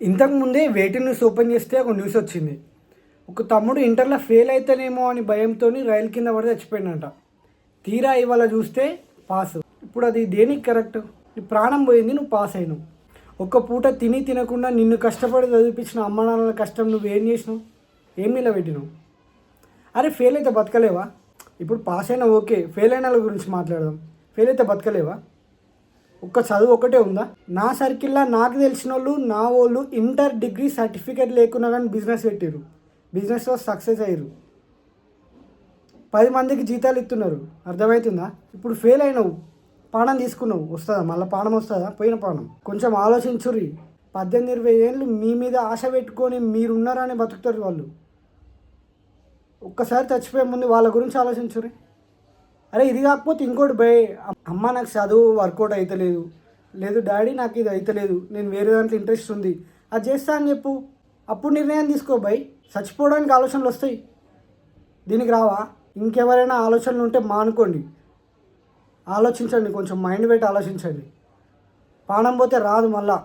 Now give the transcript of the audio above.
ఇంతకుముందే వేటి news open చేస్తే ఒక న్యూస్ వచ్చింది. ఒక తమ్ముడు ఇంటర్లో ఫెయిల్ అవుతానేమో అని భయంతో రైలు కింద పడి చచ్చిపోయిందంట. తీరా ఇవాళ చూస్తే పాస్. ఇప్పుడు అది దేనికి కరెక్ట్? నీ ప్రాణం పోయింది, నువ్వు పాస్ అయినావు. ఒక్క పూట తిని తినకుండా నిన్ను కష్టపడి చదివించిన అమ్మ నాన్నల కష్టం నువ్వు ఏం చేసినావు? ఏం నిలబెట్టినావు? అరే ఫెయిల్ అయితే బతకలేవా? ఇప్పుడు పాస్ అయినా ఓకే, ఫెయిల్ అయిన వాళ్ళ గురించి మాట్లాడదాం. ఫెయిల్ అయితే బతకలేవా? ఒక్క చదువు ఒకటే ఉందా? నా సర్కిల్లో నాకు తెలిసిన వాళ్ళు, నా వాళ్ళు ఇంటర్ డిగ్రీ సర్టిఫికేట్ లేకున్నా కానీ బిజినెస్ పెట్టారు, బిజినెస్లో సక్సెస్ అయ్యారు, 10 మందికి జీతాలు ఇస్తున్నారు. అర్థమవుతుందా? ఇప్పుడు ఫెయిల్ అయినావు, పానం తీసుకున్నావు, వస్తుందా మళ్ళీ? పానం వస్తుందా? పోయిన పానం. కొంచెం ఆలోచించుర్రి. 18-20 ఏళ్ళు మీ మీద ఆశ పెట్టుకొని మీరున్నారని బతుకుతారు వాళ్ళు. ఒక్కసారి చచ్చిపోయే ముందు వాళ్ళ గురించి ఆలోచించుర్రి. అరే ఇది కాకపోతే ఇంకోటి భయ్, అమ్మ నాకు చదువు వర్కౌట్ అవుతలేదు, లేదు డాడీ నాకు ఇది అవుతలేదు, నేను వేరే దాంట్లో ఇంట్రెస్ట్ ఉంది, అది చేస్తా అని చెప్పు. అప్పుడు నిర్ణయం తీసుకో భయ్. చచ్చిపోవడానికి ఆలోచనలు వస్తాయి, దీనికి రావా? ఇంకెవరైనా ఆలోచనలు ఉంటే మానుకోండి. ఆలోచించండి, కొంచెం మైండ్ పెట్టి ఆలోచించండి. ప్రాణం పోతే రాదు మళ్ళా.